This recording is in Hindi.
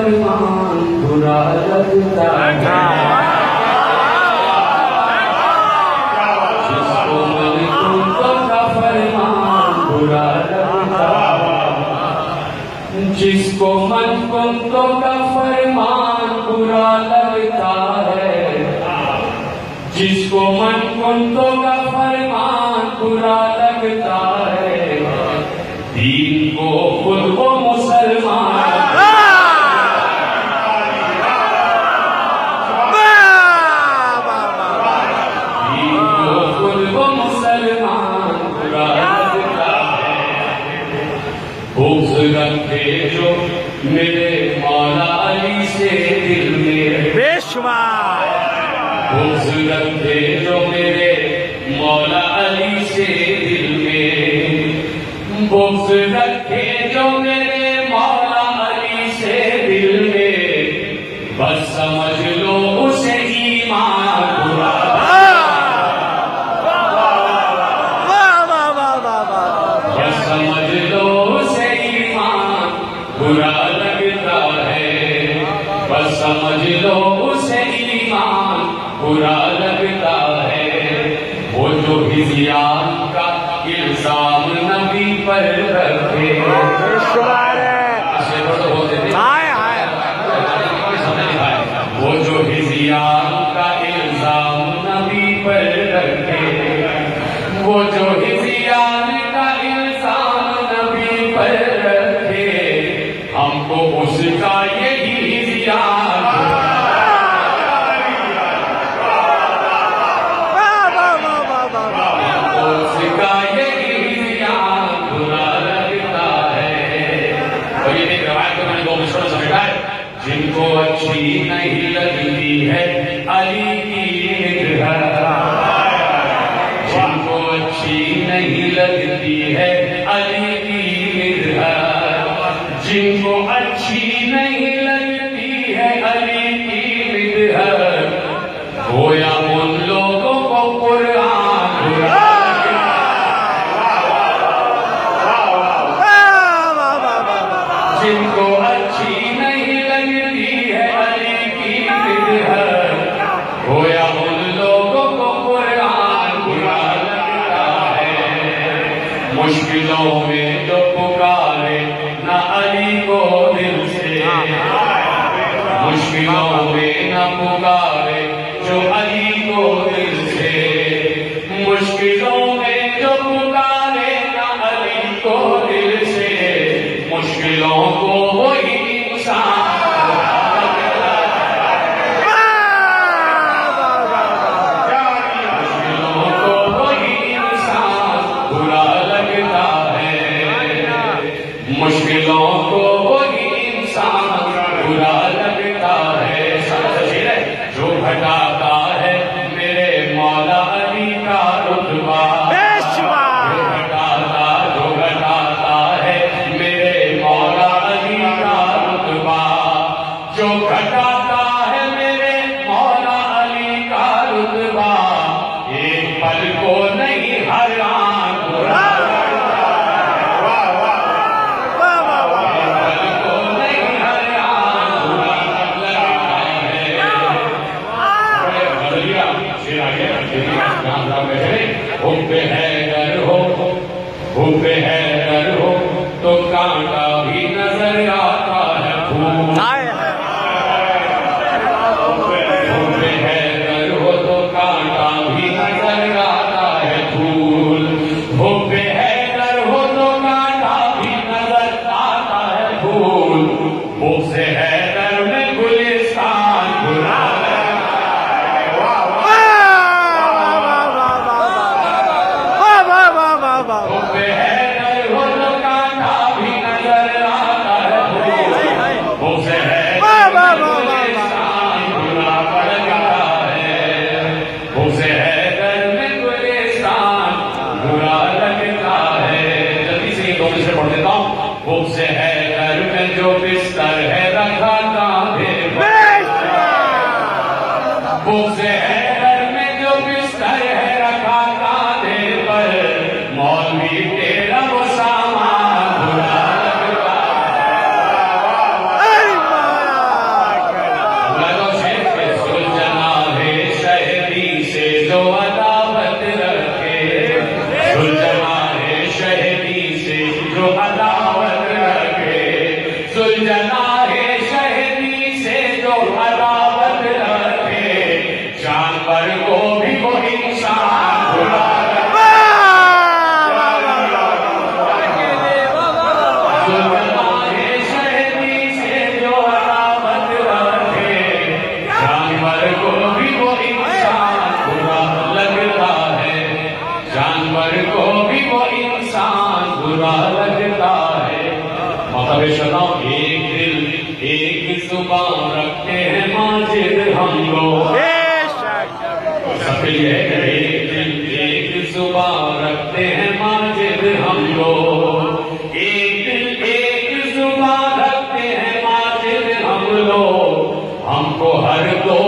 फरमान बुरा लगता है। जिसको मन कुंतों का फरमान बुरा लगता है। जिसको मन कुंतों का फरमान बुरा लगता है। जिसको मन कुंतों का फरमान बुरा लगता है। दीन को खुद वो मुसलमान रखे जो मेरे मौला अली से दिल में बेशुमार बुग़्ज़ रखे जो मेरे मौला अली से दिल में। बुग़्ज़ रखे जो मेरे मौला अली से दिल में। बस समझ लो उसे ईमान बुरा। बस समझ लो उसे बुरा लगता है। बस समझ लो उसे ईमान बुरा लगता है। वो जो हिज़ियान का इल्जाम नबी पर रखे। वो जो हिज़ियान का इल्जाम नबी पर रखे। वो जो हिज़ियान का इल्जाम नबी पर रखे। हमको उसका यही ज़ियान उसका यही ज़ियान बुरा लगता है। और ये एक रवायत को मैंने 2 मिसरों में समेटा है। जिनको अच्छी नहीं लगती है अली की निगाह। जिनको अच्छी नहीं लगती है अली की निगाह। जिनको अच्छी नहीं लगती है अली की निगाह। गोया उन लोगों को कुरान बुरा। जिनको अच्छी नहीं लगती है अली की निगाह। गोया उन लोगों को कुरान बुरा लगता है। मुश्किलों में जो पुकारे ना अली को दिल से। मुश्किलों में न पुकारे जो अली को दिल से। मुश्किलों में जो पुकारे ना अली को दिल से। मुश्किलों को वही इंसान मुश्किलों को वही इंसान बुरा लगता है। मुश्किलों को वही इंसान बुरा लगता है। जो घटाता है मेरे मौला अली का रुतबा। जो घटाता है मेरे मौला अली का रुतबा। जो घटाता है मेरे मौला अली का रुतबा। एक पल को नहीं हर आन बुरा। हुब्बे हैदर हो हुब्बे हैदर हो तो कांटा भी नजर आता है फूल। एक जुबान रखते हैं माजिद हम लोग। सबके लिए है एक दिल एक जुबान रखते हैं माजिद हम लोग। एक दिल एक जुबान रखते हैं माजिद हम लोग। हमको हर दो